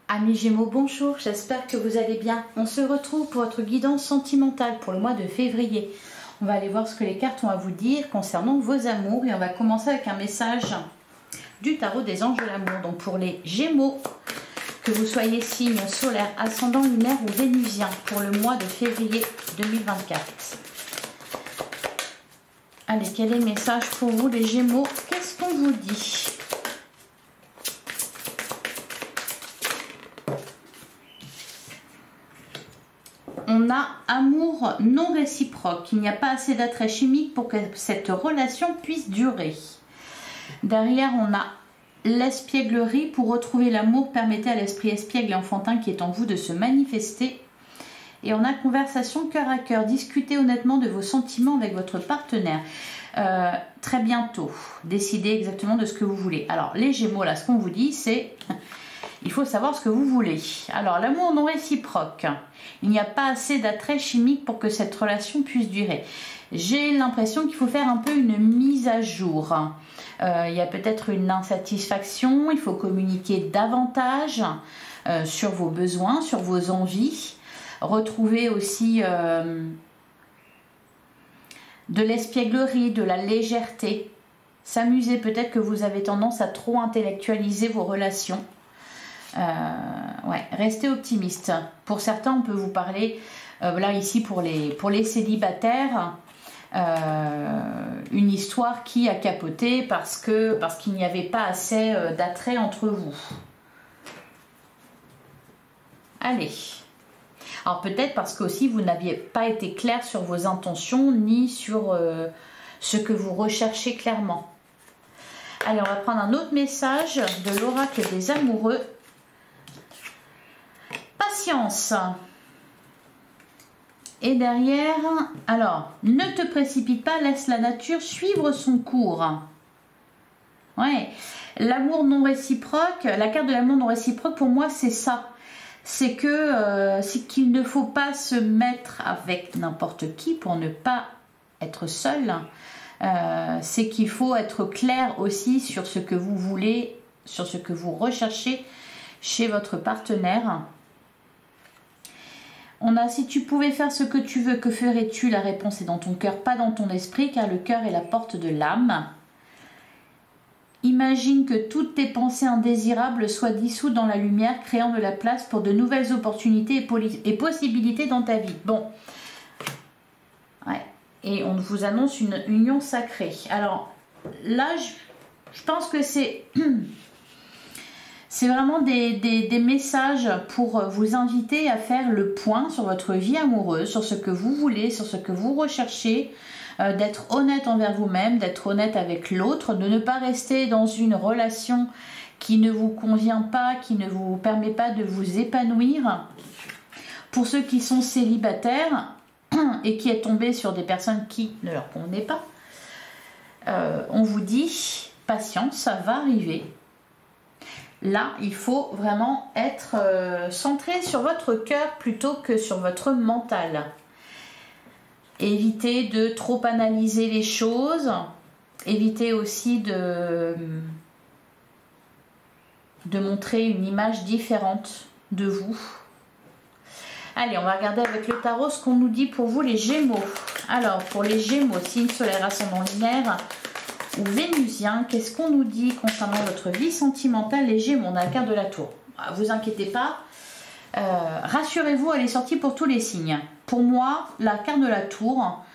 Amis Gémeaux, bonjour, j'espère que vous allez bien. On se retrouve pour votre guidance sentimentale pour le mois de février. On va aller voir ce que les cartes ont à vous dire concernant vos amours et on va commencer avec un message du tarot des anges de l'amour. Donc pour les Gémeaux, que vous soyez signe solaire, ascendant lunaire ou vénusien pour le mois de février 2024. Allez, quel est le message pour vous les Gémeaux? Qu'est-ce qu'on vous dit? On a amour non réciproque. Il n'y a pas assez d'attrait chimique pour que cette relation puisse durer. Derrière, on a l'espièglerie. Pour retrouver l'amour, permettez à l'esprit espiègle et enfantin qui est en vous de se manifester. Et on a conversation cœur à cœur. Discutez honnêtement de vos sentiments avec votre partenaire. Très bientôt, décidez exactement de ce que vous voulez. Alors, les Gémeaux, là, ce qu'on vous dit, c'est... Il faut savoir ce que vous voulez. Alors, l'amour non réciproque. Il n'y a pas assez d'attrait chimique pour que cette relation puisse durer. J'ai l'impression qu'il faut faire un peu une mise à jour. Il y a peut-être une insatisfaction. Il faut communiquer davantage sur vos besoins, sur vos envies. Retrouver aussi de l'espièglerie, de la légèreté. S'amuser, peut-être que vous avez tendance à trop intellectualiser vos relations. Ouais, restez optimiste. Pour certains, on peut vous parler, là ici pour les célibataires, une histoire qui a capoté parce qu'il n'y avait pas assez d'attrait entre vous. Allez. Alors peut-être parce qu'aussi vous n'aviez pas été clair sur vos intentions ni sur ce que vous recherchez clairement. Allez, on va prendre un autre message de l'oracle des amoureux. Patience. Et derrière, alors, ne te précipite pas, laisse la nature suivre son cours. Ouais, l'amour non réciproque, la carte de l'amour non réciproque, pour moi, c'est ça. C'est qu'il ne faut pas se mettre avec n'importe qui pour ne pas être seul. C'est qu'il faut être clair aussi sur ce que vous voulez, sur ce que vous recherchez chez votre partenaire. On a, si tu pouvais faire ce que tu veux, que ferais-tu? La réponse est dans ton cœur, pas dans ton esprit, car le cœur est la porte de l'âme. Imagine que toutes tes pensées indésirables soient dissoutes dans la lumière, créant de la place pour de nouvelles opportunités et possibilités dans ta vie. Bon. Ouais. Et on vous annonce une union sacrée. Alors, là, je pense que c'est... C'est vraiment des messages pour vous inviter à faire le point sur votre vie amoureuse, sur ce que vous voulez, sur ce que vous recherchez, d'être honnête envers vous-même, d'être honnête avec l'autre, de ne pas rester dans une relation qui ne vous convient pas, qui ne vous permet pas de vous épanouir. Pour ceux qui sont célibataires et qui est tombé sur des personnes qui ne leur convenaient pas, on vous dit, patience, ça va arriver. Là, il faut vraiment être centré sur votre cœur plutôt que sur votre mental. Évitez de trop analyser les choses. Évitez aussi de montrer une image différente de vous. Allez, on va regarder avec le tarot ce qu'on nous dit pour vous les Gémeaux. Alors, pour les Gémeaux, signe solaire ascendant lunaire ou vénusien, qu'est-ce qu'on nous dit concernant votre vie sentimentale les Gémeaux? On a la carte de la tour. Vous inquiétez pas, rassurez-vous, elle est sortie pour tous les signes. Pour moi, la carte de la tour,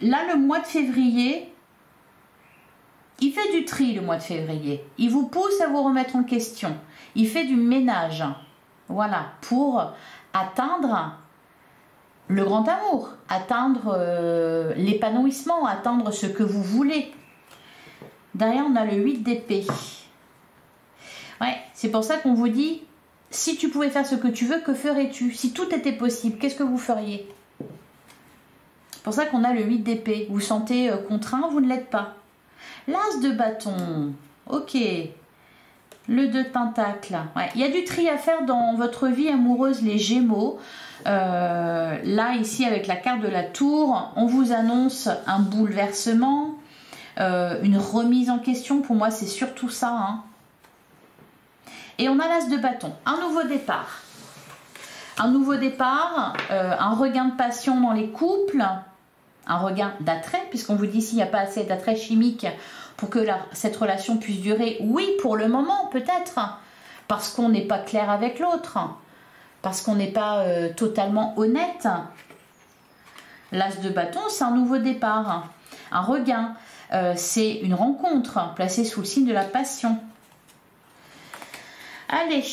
là le mois de février, il fait du tri le mois de février. Il vous pousse à vous remettre en question. Il fait du ménage. Voilà, pour atteindre le grand amour, atteindre l'épanouissement, atteindre ce que vous voulez. Derrière, on a le 8 d'épée. Ouais, c'est pour ça qu'on vous dit, si tu pouvais faire ce que tu veux, que ferais-tu? Si tout était possible, qu'est-ce que vous feriez? C'est pour ça qu'on a le 8 d'épée. Vous vous sentez contraint, vous ne l'êtes pas. L'as de bâton. Ok. Le 2 de pentacle. Ouais, il y a du tri à faire dans votre vie amoureuse, les Gémeaux. Là, ici, avec la carte de la tour, on vous annonce un bouleversement. Une remise en question, pour moi c'est surtout ça, hein. Et on a l'As de bâton, un nouveau départ. Un nouveau départ, un regain de passion dans les couples, un regain d'attrait, puisqu'on vous dit s'il n'y a pas assez d'attrait chimique pour que cette relation puisse durer. Oui, pour le moment, peut-être, parce qu'on n'est pas clair avec l'autre, parce qu'on n'est pas totalement honnête. L'As de bâton, c'est un nouveau départ, un regain, c'est une rencontre placée sous le signe de la passion. Allez,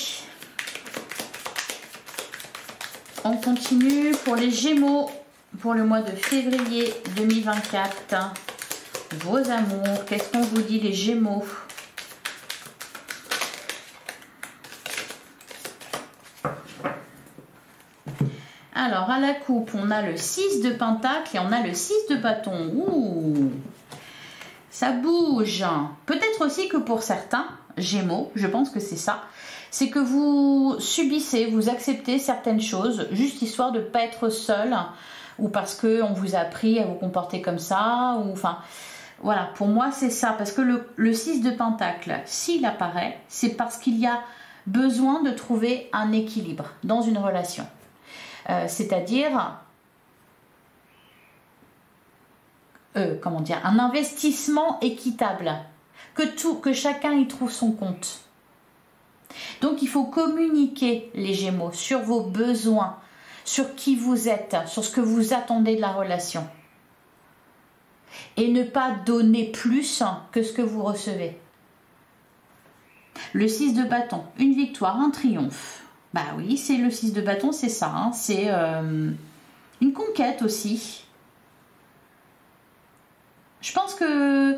on continue pour les Gémeaux pour le mois de février 2024. Vos amours, qu'est-ce qu'on vous dit les Gémeaux? Alors, à la coupe, on a le 6 de pentacle et on a le 6 de bâton. Ouh, ça bouge. Peut-être aussi que pour certains Gémeaux, je pense que c'est ça, c'est que vous subissez, vous acceptez certaines choses, juste histoire de ne pas être seul, ou parce qu'on vous a appris à vous comporter comme ça, ou enfin, voilà, pour moi c'est ça, parce que le 6 de pentacle, s'il apparaît, c'est parce qu'il y a besoin de trouver un équilibre dans une relation. C'est-à-dire, comment dire, un investissement équitable, que chacun y trouve son compte. Donc il faut communiquer les Gémeaux sur vos besoins, sur qui vous êtes, sur ce que vous attendez de la relation. Et ne pas donner plus que ce que vous recevez. Le 6 de bâton, une victoire, un triomphe. Bah oui, c'est le 6 de bâton, c'est ça. Hein, c'est une conquête aussi. Je pense que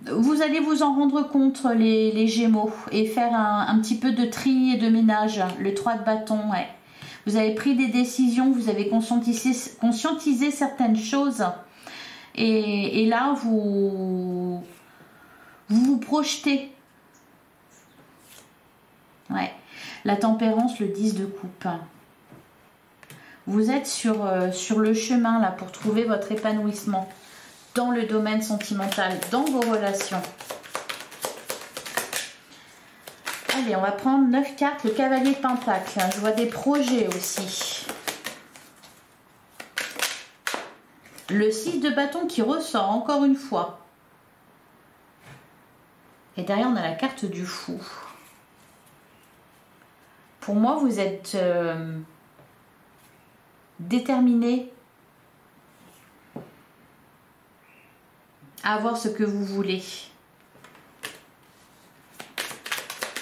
vous allez vous en rendre compte, les Gémeaux, et faire un petit peu de tri et de ménage. Le 3 de bâton, ouais. Vous avez pris des décisions, vous avez conscientisé certaines choses. Et là, vous vous projetez. Ouais. La tempérance, le 10 de coupe. Vous êtes sur le chemin là pour trouver votre épanouissement dans le domaine sentimental, dans vos relations. Allez, on va prendre 9 cartes, le cavalier de pentacle. Je vois des projets aussi. Le 6 de bâton qui ressort encore une fois. Et derrière, on a la carte du fou. Pour moi, vous êtes déterminé à avoir ce que vous voulez.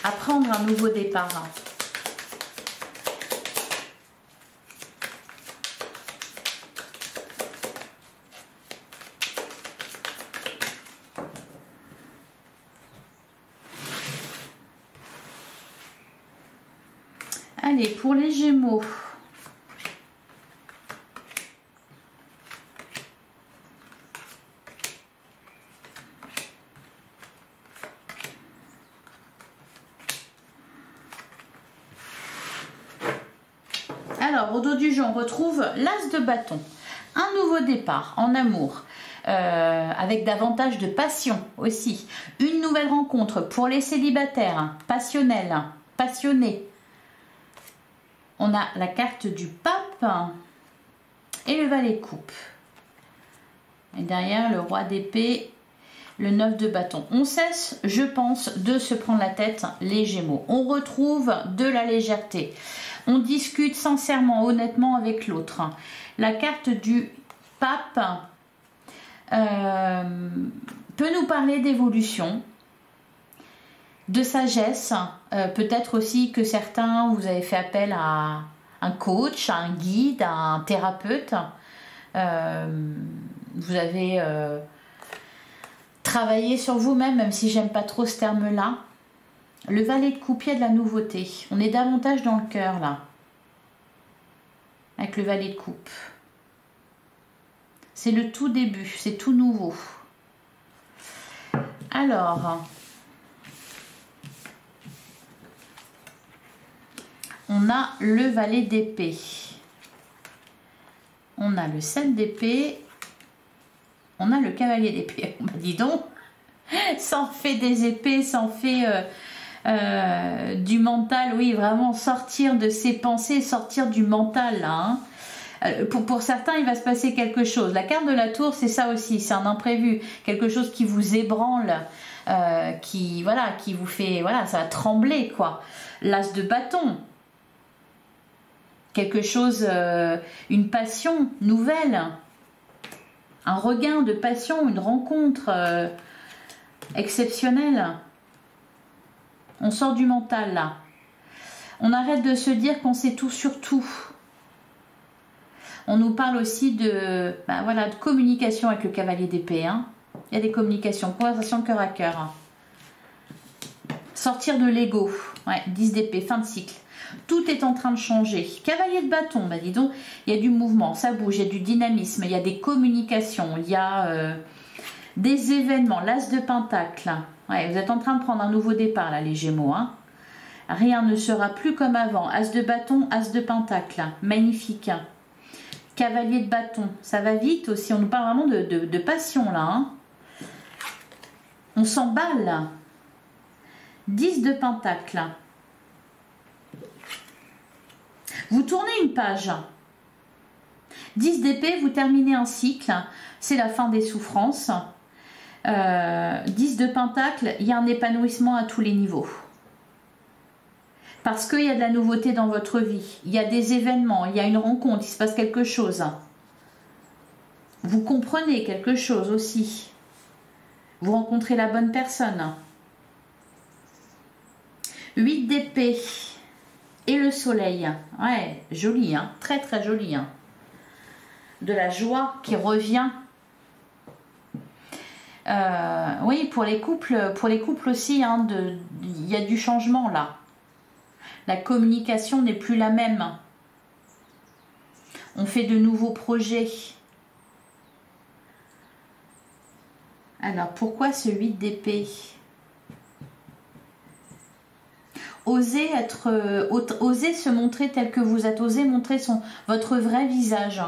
À prendre un nouveau départ. Allez, pour les Gémeaux. Alors, au dos du jeu, on retrouve l'As de bâton. Un nouveau départ en amour, avec davantage de passion aussi. Une nouvelle rencontre pour les célibataires, passionnels, passionnés. On a la carte du pape et le valet de coupe. Et derrière, le roi d'épée, le 9 de bâton. On cesse, je pense, de se prendre la tête, les Gémeaux. On retrouve de la légèreté. On discute sincèrement, honnêtement avec l'autre. La carte du pape peut nous parler d'évolution, de sagesse. Peut-être aussi que certains, vous avez fait appel à un coach, à un guide, à un thérapeute. Vous avez travaillé sur vous-même, même si j'aime pas trop ce terme-là. Le valet de coupe, il y a de la nouveauté. On est davantage dans le cœur, là. Avec le valet de coupe. C'est le tout début, c'est tout nouveau. Alors, on a le valet d'épée. On a le 7 d'épée. On a le cavalier d'épée. Bah, dis donc, ça en fait des épées, ça en fait Du mental, oui, vraiment sortir de ses pensées, sortir du mental, là, hein. Pour certains, il va se passer quelque chose. La carte de la tour, c'est ça aussi, c'est un imprévu, quelque chose qui vous ébranle, qui vous fait, voilà, ça va trembler, quoi. L'as de bâton, quelque chose, une passion nouvelle, un regain de passion, une rencontre exceptionnelle. On sort du mental, là. On arrête de se dire qu'on sait tout sur tout. On nous parle aussi de, voilà, de communication avec le cavalier d'épée, hein. Il y a des communications, conversation cœur à cœur. Sortir de l'ego, ouais, 10 d'épée, fin de cycle. Tout est en train de changer. Cavalier de bâton, dis donc, il y a du mouvement, ça bouge, il y a du dynamisme, il y a des communications, il y a des événements. L'as de pentacle, ouais, vous êtes en train de prendre un nouveau départ, là, les Gémeaux, hein. Rien ne sera plus comme avant. As de bâton, as de pentacle, magnifique. Cavalier de bâton, ça va vite aussi, on nous parle vraiment de passion là, hein. On s'emballe là. 10 de pentacle. Vous tournez une page. 10 d'épée, vous terminez un cycle, c'est la fin des souffrances. 10 de pentacle, il y a un épanouissement à tous les niveaux. Parce qu'il y a de la nouveauté dans votre vie, il y a des événements, il y a une rencontre, il se passe quelque chose. Vous comprenez quelque chose aussi. Vous rencontrez la bonne personne. 8 d'épée et le soleil. Ouais, joli, hein, très très joli, hein. De la joie qui revient. Oui, pour les couples aussi, hein, il y a du changement là. La communication n'est plus la même. On fait de nouveaux projets. Alors, pourquoi ce 8 d'épée? Osez se montrer tel que vous êtes. Osez montrer votre vrai visage.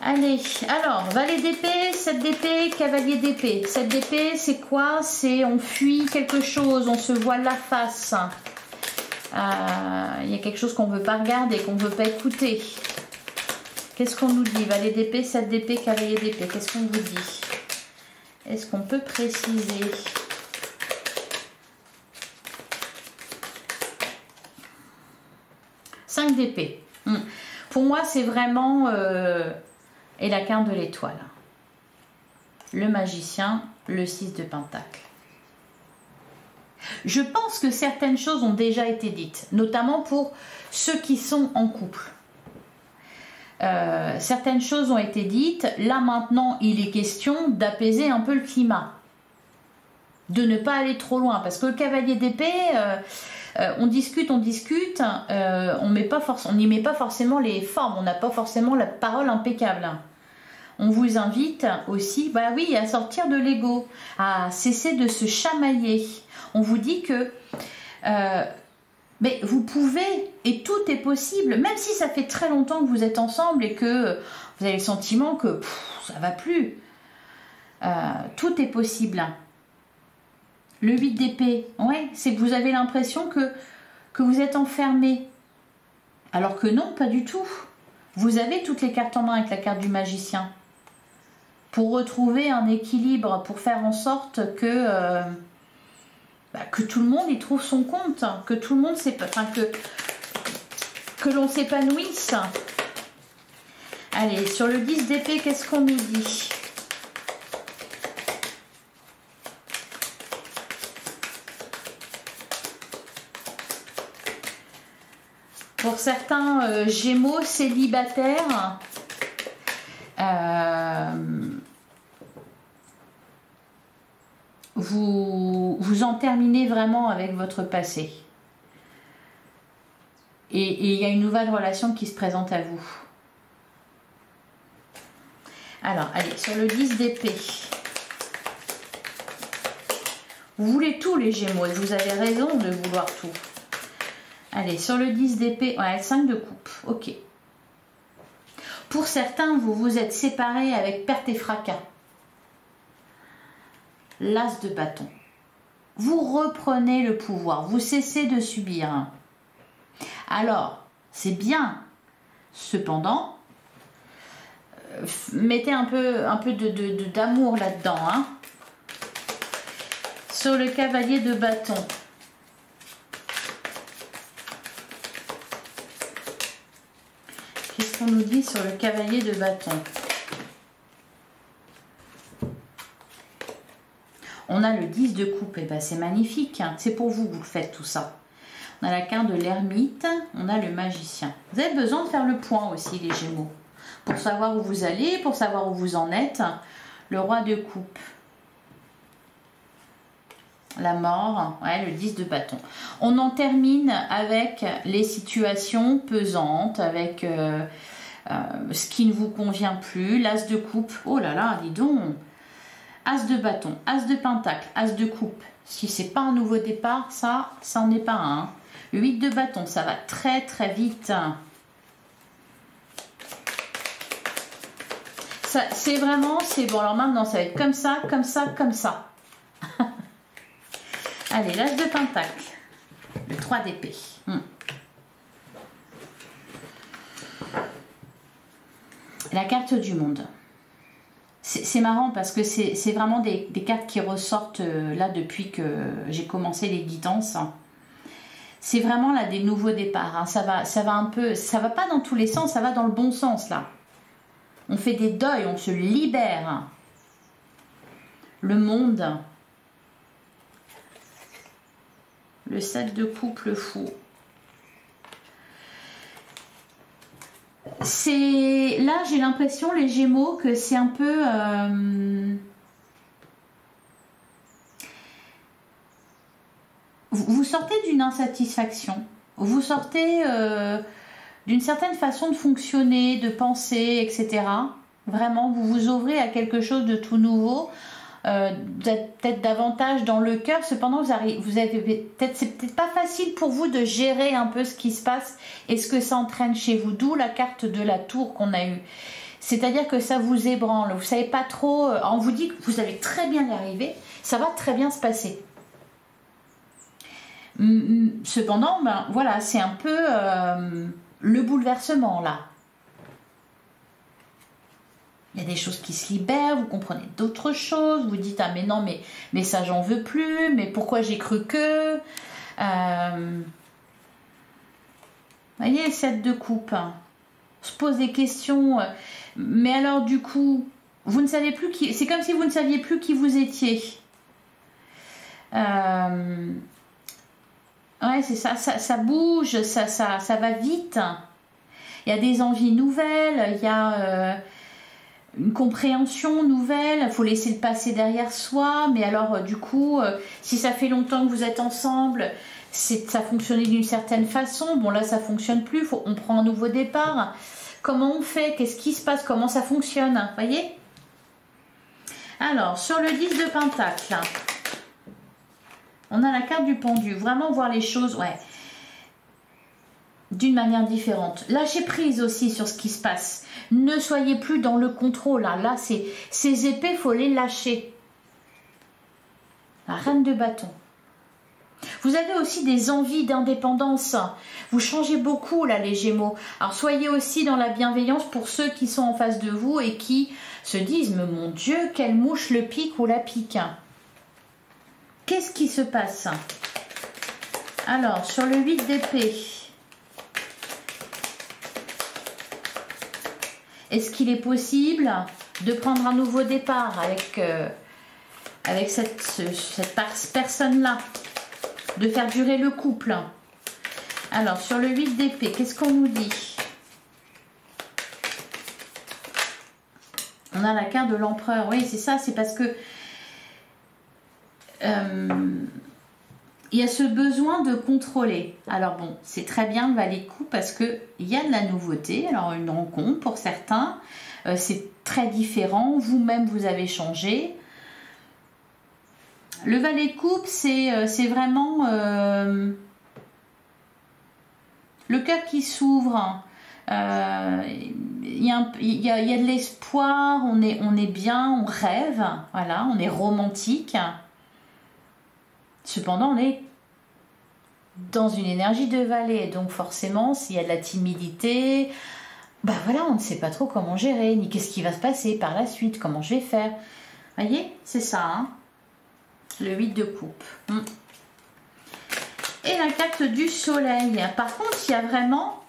Allez, alors, valet d'épée, 7 d'épée, cavalier d'épée. 7 d'épée, c'est quoi? C'est on fuit quelque chose, on se voile la face. Il y a quelque chose qu'on ne veut pas regarder, qu'on ne veut pas écouter. Qu'est-ce qu'on nous dit? Valet d'épée, 7 d'épée, cavalier d'épée. Qu'est-ce qu'on vous dit? Est-ce qu'on peut préciser? D'épée. Pour moi, c'est vraiment et la carte de l'étoile. Le magicien, le 6 de pentacle. Je pense que certaines choses ont déjà été dites, notamment pour ceux qui sont en couple. Certaines choses ont été dites. Là, maintenant, il est question d'apaiser un peu le climat. De ne pas aller trop loin. Parce que le cavalier d'épée... on discute, on n'y met pas forcément les formes, on n'a pas forcément la parole impeccable. On vous invite aussi, bah oui, à sortir de l'ego, à cesser de se chamailler. On vous dit que mais vous pouvez, et tout est possible, même si ça fait très longtemps que vous êtes ensemble et que vous avez le sentiment que ça va plus. Tout est possible. Le 8 d'épée, ouais, c'est que vous avez l'impression que vous êtes enfermé. Alors que non, pas du tout. Vous avez toutes les cartes en main avec la carte du magicien. Pour retrouver un équilibre, pour faire en sorte que tout le monde y trouve son compte, que tout le monde que l'on s'épanouisse. Allez, sur le 10 d'épée, qu'est-ce qu'on nous dit ? Pour certains Gémeaux célibataires, vous en terminez vraiment avec votre passé. Et il y a une nouvelle relation qui se présente à vous. Alors, allez, sur le 10 d'épée. Vous voulez tout, les Gémeaux, et vous avez raison de vouloir tout. Allez, sur le 10 d'épée, ouais, 5 de coupe, ok. Pour certains, vous vous êtes séparés avec perte et fracas. L'as de bâton. vous reprenez le pouvoir, vous cessez de subir. Alors, c'est bien. Cependant, mettez un peu d'amour là-dedans. Hein. Sur le cavalier de bâton. Qu'est-ce qu'on nous dit sur le cavalier de bâton? On a le 10 de coupe, et ben c'est magnifique, hein. C'est pour vous que vous faites tout ça. On a la carte de l'ermite, on a le magicien. Vous avez besoin de faire le point aussi, les Gémeaux, pour savoir où vous allez, pour savoir où vous en êtes. Le roi de coupe, la mort, ouais, le 10 de bâton. On en termine avec les situations pesantes, avec ce qui ne vous convient plus, l'as de coupe. Oh là là, dis donc. As de bâton, as de pentacle, as de coupe. Si c'est pas un nouveau départ, ça n'en est pas un. Le 8 de bâton, ça va très très vite. C'est vraiment, c'est bon. Alors maintenant, ça va être comme ça, comme ça, comme ça. Allez, l'as de pentacle, le 3 d'épée. La carte du monde. C'est marrant parce que c'est vraiment des cartes qui ressortent là depuis que j'ai commencé les guidances. C'est vraiment là des nouveaux départs. Hein. Ça va un peu, ça va pas dans tous les sens, ça va dans le bon sens là. On fait des deuils, on se libère. Le monde. Le 7 de coupe, le fou. C'est là, j'ai l'impression, les Gémeaux, que c'est un peu vous sortez d'une insatisfaction, vous sortez d'une certaine façon de fonctionner, de penser, etc. Vraiment, vous vous ouvrez à quelque chose de tout nouveau, peut-être davantage dans le cœur. Cependant, vous avez c'est peut-être pas facile pour vous de gérer un peu ce qui se passe et ce que ça entraîne chez vous. D'où la carte de la tour qu'on a eue. C'est-à-dire que ça vous ébranle. Vous savez pas trop. On vous dit que vous allez très bien y arriver. Ça va très bien se passer. Cependant, ben voilà, c'est un peu le bouleversement là. Il y a des choses qui se libèrent, vous comprenez d'autres choses, vous dites ah mais non mais ça j'en veux plus, mais pourquoi j'ai cru que... Vous voyez, 7 de coupe, on se pose des questions, mais alors du coup, vous ne savez plus qui... C'est comme si vous ne saviez plus qui vous étiez. Ouais, c'est ça, ça bouge, ça va vite. Il y a des envies nouvelles, il y a... une compréhension nouvelle, il faut laisser le passé derrière soi, mais alors du coup, si ça fait longtemps que vous êtes ensemble, ça fonctionnait d'une certaine façon, bon là ça fonctionne plus, on prend un nouveau départ, comment on fait, qu'est-ce qui se passe, comment ça fonctionne, voyez? Alors, sur le 10 de pentacle, on a la carte du pendu, vraiment voir les choses, ouais, d'une manière différente. Lâchez prise aussi sur ce qui se passe. Ne soyez plus dans le contrôle. Là, ces épées, il faut les lâcher. La reine de bâton. Vous avez aussi des envies d'indépendance. Vous changez beaucoup, là, les Gémeaux. Alors, soyez aussi dans la bienveillance pour ceux qui sont en face de vous et qui se disent, mais mon Dieu, quelle mouche le pique ou la pique. Qu'est-ce qui se passe? Alors, sur le 8 d'épée, est-ce qu'il est possible de prendre un nouveau départ avec cette personne-là, de faire durer le couple? Alors, sur le 8 d'épée, qu'est-ce qu'on nous dit? On a la carte de l'empereur. Oui, c'est ça, c'est parce que il y a ce besoin de contrôler. Alors bon, c'est très bien le valet de coupe parce qu'il y a de la nouveauté. Alors une rencontre pour certains, c'est très différent. Vous-même, vous avez changé. Le valet de coupe, c'est vraiment le cœur qui s'ouvre. Il y a de l'espoir, on est bien, on rêve. Voilà, on est romantique. Cependant, on est dans une énergie de vallée, donc forcément, s'il y a de la timidité, bah voilà, on ne sait pas trop comment gérer, ni qu'est-ce qui va se passer par la suite, comment je vais faire. Voyez, c'est ça, hein, le 8 de coupe. Et la carte du soleil. Par contre, il y a vraiment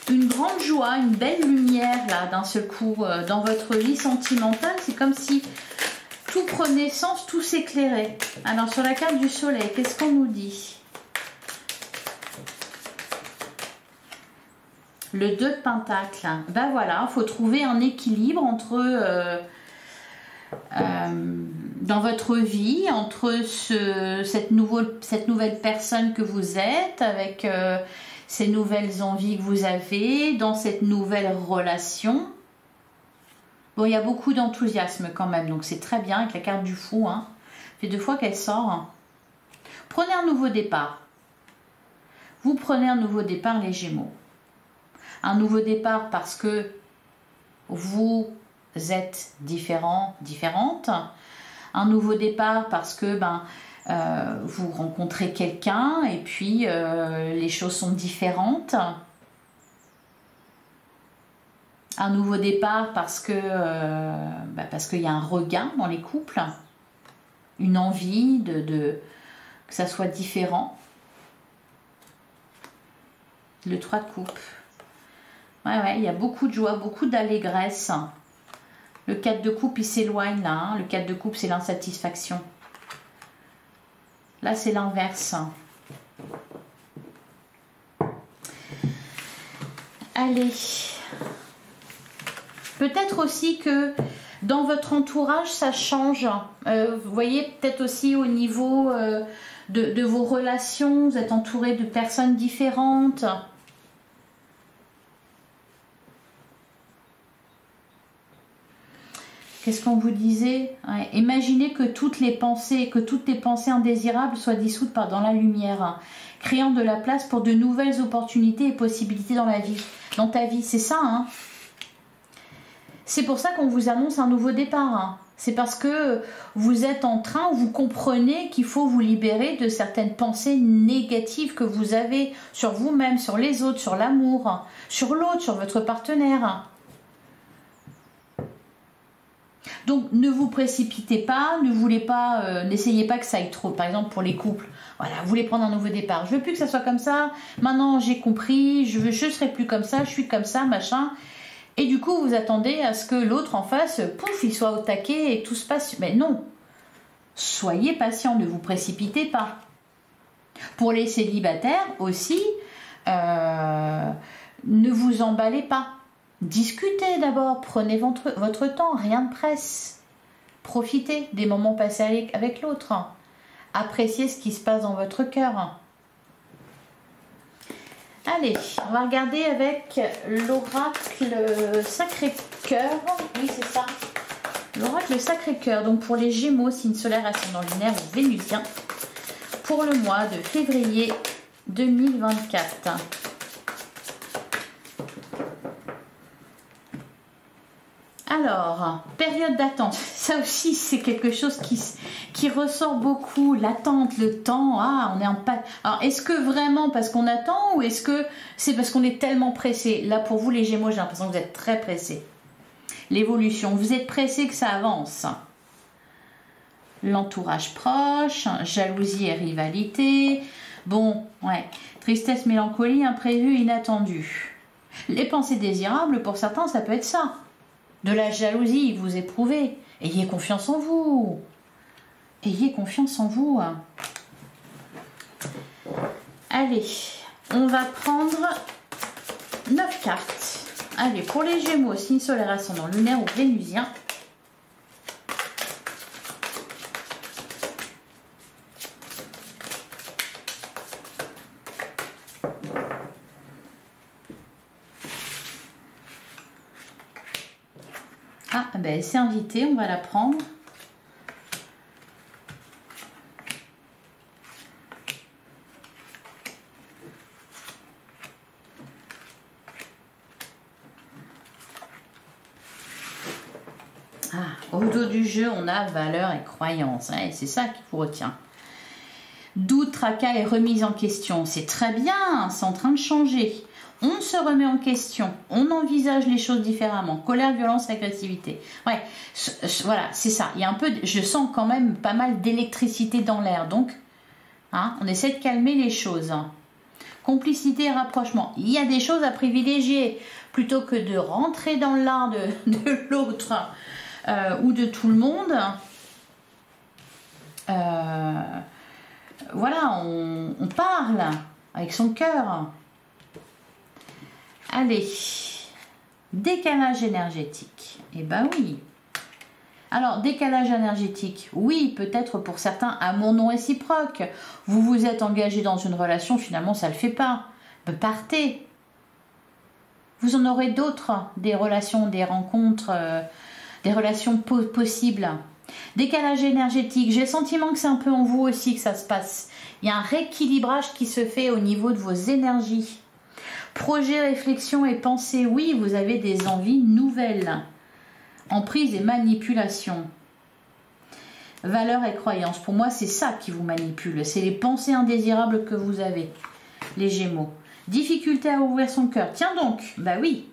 une grande joie, une belle lumière là d'un seul coup dans votre vie sentimentale. C'est comme si tout prenait sens, tout s'éclairait. Alors sur la carte du soleil, qu'est-ce qu'on nous dit? Le 2 de Pentacle. Ben voilà, il faut trouver un équilibre entre dans votre vie, entre cette nouvelle personne que vous êtes, avec ces nouvelles envies que vous avez, dans cette nouvelle relation. Bon, il y a beaucoup d'enthousiasme quand même, donc c'est très bien avec la carte du fou. Hein. Ça fait 2 fois qu'elle sort. Prenez un nouveau départ. Vous prenez un nouveau départ, les Gémeaux. Un nouveau départ parce que vous êtes différents, différentes. Un nouveau départ parce que vous rencontrez quelqu'un et puis les choses sont différentes. Un nouveau départ parce que parce qu'il y a un regain dans les couples, une envie que ça soit différent. Le 3 de coupe. Ouais, il y a beaucoup de joie, beaucoup d'allégresse. Le 4 de coupe, il s'éloigne là. Hein. Le 4 de coupe, c'est l'insatisfaction. Là, c'est l'inverse. Allez. Peut-être aussi que dans votre entourage, ça change. Vous voyez, peut-être aussi au niveau de vos relations, vous êtes entouré de personnes différentes. Qu'est-ce qu'on vous disait? Ouais. Imaginez que toutes les pensées indésirables soient dissoutes dans la lumière, créant de la place pour de nouvelles opportunités et possibilités dans la vie, dans ta vie. C'est ça, hein? C'est pour ça qu'on vous annonce un nouveau départ. Hein. C'est parce que vous êtes en train, vous comprenez qu'il faut vous libérer de certaines pensées négatives que vous avez sur vous-même, sur les autres, sur l'amour, sur l'autre, sur votre partenaire. Donc ne vous précipitez pas, n'essayez pas que ça aille trop. Par exemple pour les couples, voilà, vous voulez prendre un nouveau départ. Je veux plus que ça soit comme ça. Maintenant j'ai compris, je serai plus comme ça, je suis comme ça, machin. Et du coup vous attendez à ce que l'autre en face, pouf, il soit au taquet et tout se passe. Mais non, soyez patient, ne vous précipitez pas. Pour les célibataires aussi, ne vous emballez pas. Discutez d'abord, prenez votre temps, rien de presse. Profitez des moments passés avec l'autre. Appréciez ce qui se passe dans votre cœur. Allez, on va regarder avec l'oracle Sacré-Cœur. Oui, c'est ça. L'oracle Sacré-Cœur, donc pour les Gémeaux, signe solaire, ascendant lunaire ou vénusien, pour le mois de février 2024. Alors, période d'attente, ça aussi c'est quelque chose qui ressort beaucoup, l'attente, le temps, on est en pas. Alors est-ce que vraiment parce qu'on attend ou est-ce que c'est parce qu'on est tellement pressé? Là pour vous les Gémeaux, j'ai l'impression que vous êtes très pressés. L'évolution, vous êtes pressés que ça avance. L'entourage proche, jalousie et rivalité, bon, ouais, tristesse, mélancolie, imprévu, inattendu. Les pensées désirables, pour certains, ça peut être ça. De la jalousie, vous éprouvez. Ayez confiance en vous. Ayez confiance en vous. Allez, on va prendre 9 cartes. Allez, pour les Gémeaux, signe solaire, ascendant lunaire ou vénusien. Ah, ben elle s'est invitée, on va la prendre. Ah, au dos du jeu, on a valeur et croyance. Ouais, c'est ça qui vous retient. Doute, tracas et remise en question. C'est très bien, c'est en train de changer. On se remet en question. On envisage les choses différemment. Colère, violence, agressivité. Ouais, voilà, c'est ça. Il y a un peu, je sens quand même pas mal d'électricité dans l'air. Donc, hein, on essaie de calmer les choses. Complicité et rapprochement. Il y a des choses à privilégier. Plutôt que de rentrer dans l'art de l'autre ou de tout le monde. Voilà, on parle avec son cœur. Allez, décalage énergétique. Eh ben oui. Alors, décalage énergétique, oui, peut-être pour certains, amour non réciproque. Vous vous êtes engagé dans une relation, finalement, ça ne le fait pas. Partez. Vous en aurez d'autres, des relations, des rencontres, des relations possibles. Décalage énergétique, j'ai le sentiment que c'est un peu en vous aussi que ça se passe. Il y a un rééquilibrage qui se fait au niveau de vos énergies. Projet, réflexion et pensée, oui, vous avez des envies nouvelles. Emprise et manipulation. Valeurs et croyances, pour moi c'est ça qui vous manipule. C'est les pensées indésirables que vous avez, les Gémeaux. Difficulté à ouvrir son cœur. Tiens donc, bah oui.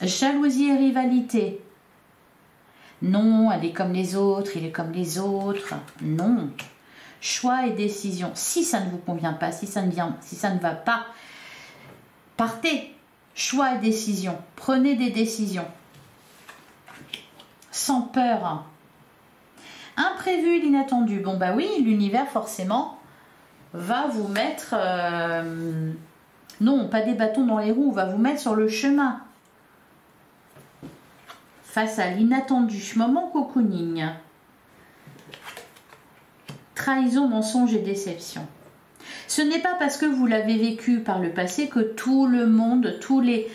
Jalousie et rivalité. Non, elle est comme les autres, il est comme les autres. Non. Choix et décision. Si ça ne vous convient pas, si ça ne va pas, partez. Choix et décision. Prenez des décisions. Sans peur. Imprévu, l'inattendu. Bon bah oui, l'univers forcément va vous mettre... non, pas des bâtons dans les roues, va vous mettre sur le chemin. Face à l'inattendu. Moment cocooning. Trahison, mensonge et déception. Ce n'est pas parce que vous l'avez vécu par le passé que tout le monde, tous les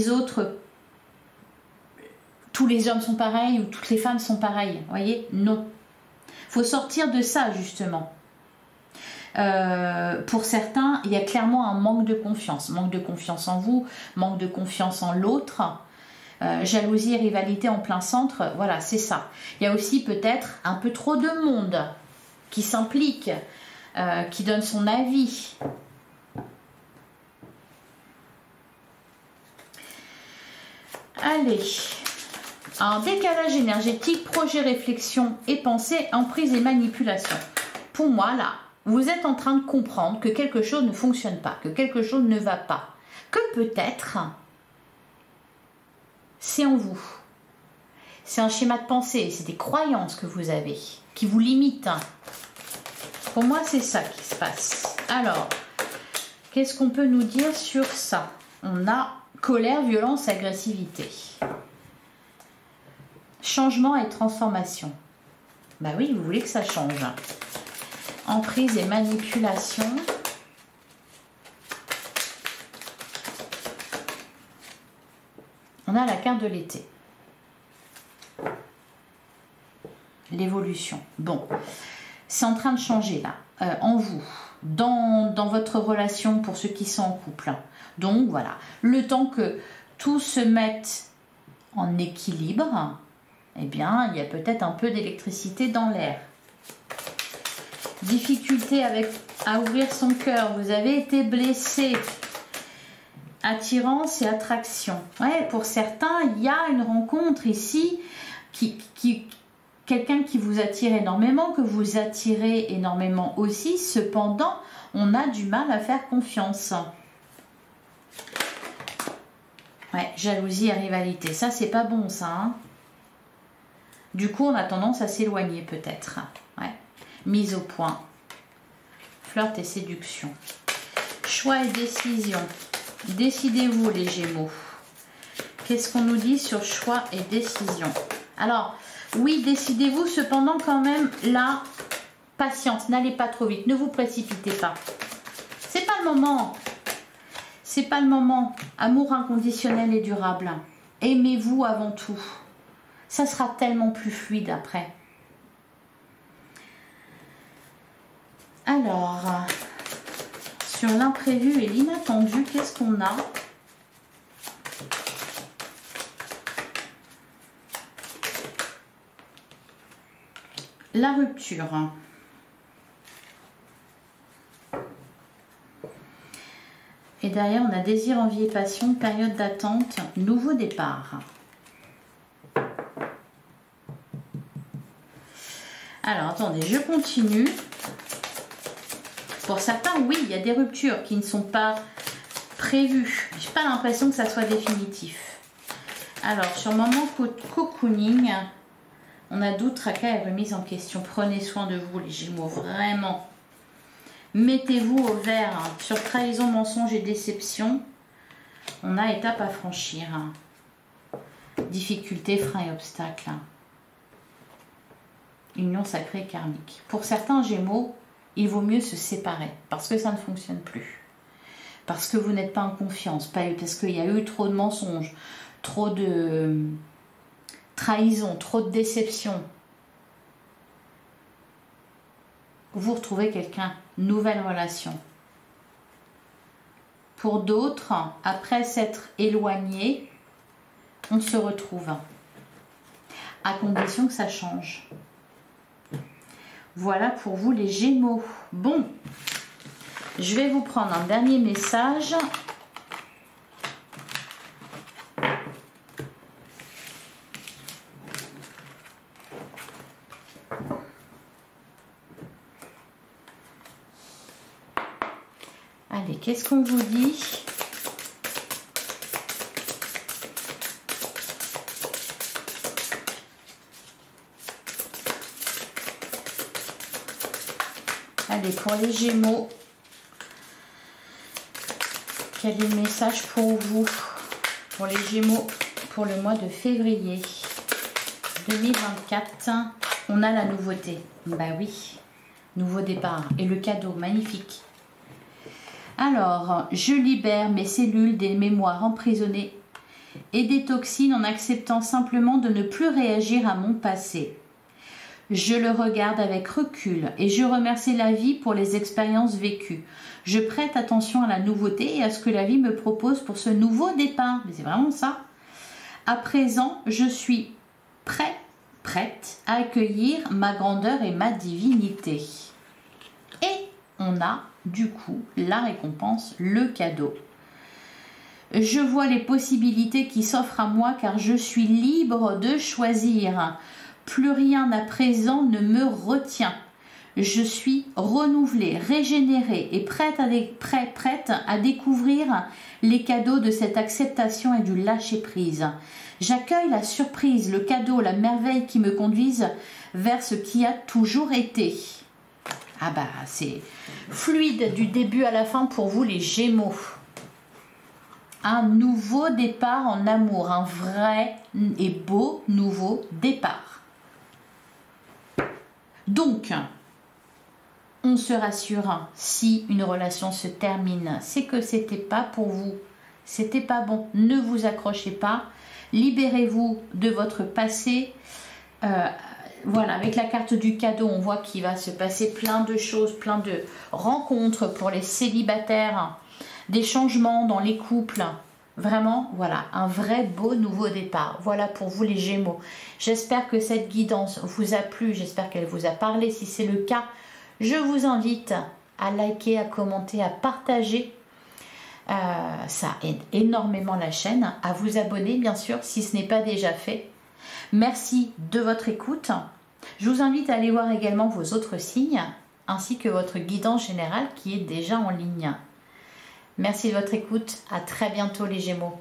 autres, tous les hommes sont pareils ou toutes les femmes sont pareilles. Vous voyez? Non. Il faut sortir de ça, justement. Pour certains, il y a clairement un manque de confiance. Manque de confiance en vous, manque de confiance en l'autre. Jalousie et rivalité en plein centre, voilà, c'est ça. Il y a aussi peut-être un peu trop de monde qui s'implique, qui donne son avis. Allez, un décalage énergétique, projet, réflexion et pensée, emprise et manipulation. Pour moi, là, vous êtes en train de comprendre que quelque chose ne fonctionne pas, que quelque chose ne va pas, que peut-être... c'est en vous. C'est un schéma de pensée, c'est des croyances que vous avez, qui vous limitent. Pour moi, c'est ça qui se passe. Alors, qu'est-ce qu'on peut nous dire sur ça? On a colère, violence, agressivité. Changement et transformation. Bah oui, vous voulez que ça change. Emprise et manipulation. On a la carte de l'été. L'évolution. Bon, c'est en train de changer là, en vous, dans votre relation pour ceux qui sont en couple. Donc voilà, le temps que tout se mette en équilibre, eh bien, il y a peut-être un peu d'électricité dans l'air. Difficulté à ouvrir son cœur, vous avez été blessé. Attirance et attraction. Ouais, pour certains, il y a une rencontre ici, quelqu'un qui vous attire énormément, que vous attirez énormément aussi. Cependant, on a du mal à faire confiance. Ouais, jalousie et rivalité. Ça, c'est pas bon, ça. Hein. Du coup, on a tendance à s'éloigner, peut-être. Ouais. Mise au point. Flirt et séduction. Choix et décision. Décidez-vous, les Gémeaux. Qu'est-ce qu'on nous dit sur choix et décision? Alors, oui, décidez-vous, cependant, quand même, là, patience, n'allez pas trop vite, ne vous précipitez pas. C'est pas le moment. C'est pas le moment. Amour inconditionnel et durable. Aimez-vous avant tout. Ça sera tellement plus fluide après. Alors... sur l'imprévu et l'inattendu, qu'est-ce qu'on a? la rupture. Et derrière, on a désir, envie et passion, période d'attente, nouveau départ. Alors, attendez, je continue. Pour certains, oui, il y a des ruptures qui ne sont pas prévues. Je n'ai pas l'impression que ça soit définitif. Alors, sur moment cocooning, on a doute, tracas et remise en question. Prenez soin de vous, les Gémeaux, vraiment. Mettez-vous au vert. Sur trahison, mensonge et déception, on a étape à franchir. Difficultés, freins et obstacles. Union sacrée karmique. Pour certains Gémeaux, il vaut mieux se séparer parce que ça ne fonctionne plus. Parce que vous n'êtes pas en confiance, parce qu'il y a eu trop de mensonges, trop de trahison, trop de déception. Vous retrouvez quelqu'un, nouvelle relation. Pour d'autres, après s'être éloigné, on se retrouve. À condition que ça change. Voilà pour vous les Gémeaux. Bon, je vais vous prendre un dernier message. Allez, qu'est-ce qu'on vous dit ? Allez, pour les Gémeaux, quel est le message pour vous? Pour les Gémeaux, pour le mois de février 2024, on a la nouveauté. Bah oui, nouveau départ. Et le cadeau, magnifique. Alors, je libère mes cellules des mémoires emprisonnées et des toxines en acceptant simplement de ne plus réagir à mon passé. Je le regarde avec recul et je remercie la vie pour les expériences vécues. Je prête attention à la nouveauté et à ce que la vie me propose pour ce nouveau départ. Mais c'est vraiment ça. À présent, je suis prête à accueillir ma grandeur et ma divinité. Et on a du coup la récompense, le cadeau. Je vois les possibilités qui s'offrent à moi car je suis libre de choisir. Plus rien à présent ne me retient. Je suis renouvelée, régénérée et prête à découvrir les cadeaux de cette acceptation et du lâcher-prise. J'accueille la surprise, le cadeau, la merveille qui me conduisent vers ce qui a toujours été. Ah bah, c'est fluide du début à la fin pour vous les Gémeaux. Un nouveau départ en amour, un vrai et beau nouveau départ. Donc, on se rassure, si une relation se termine, c'est que c'était pas pour vous, c'était pas bon. Ne vous accrochez pas, libérez-vous de votre passé. Voilà, avec la carte du cadeau, on voit qu'il va se passer plein de choses, plein de rencontres pour les célibataires, des changements dans les couples. Vraiment, voilà, un vrai beau nouveau départ. Voilà pour vous les Gémeaux. J'espère que cette guidance vous a plu, j'espère qu'elle vous a parlé. Si c'est le cas, je vous invite à liker, à commenter, à partager. Ça aide énormément la chaîne. À vous abonner, bien sûr, si ce n'est pas déjà fait. Merci de votre écoute. Je vous invite à aller voir également vos autres signes, ainsi que votre guidance générale qui est déjà en ligne. Merci de votre écoute. À très bientôt les Gémeaux.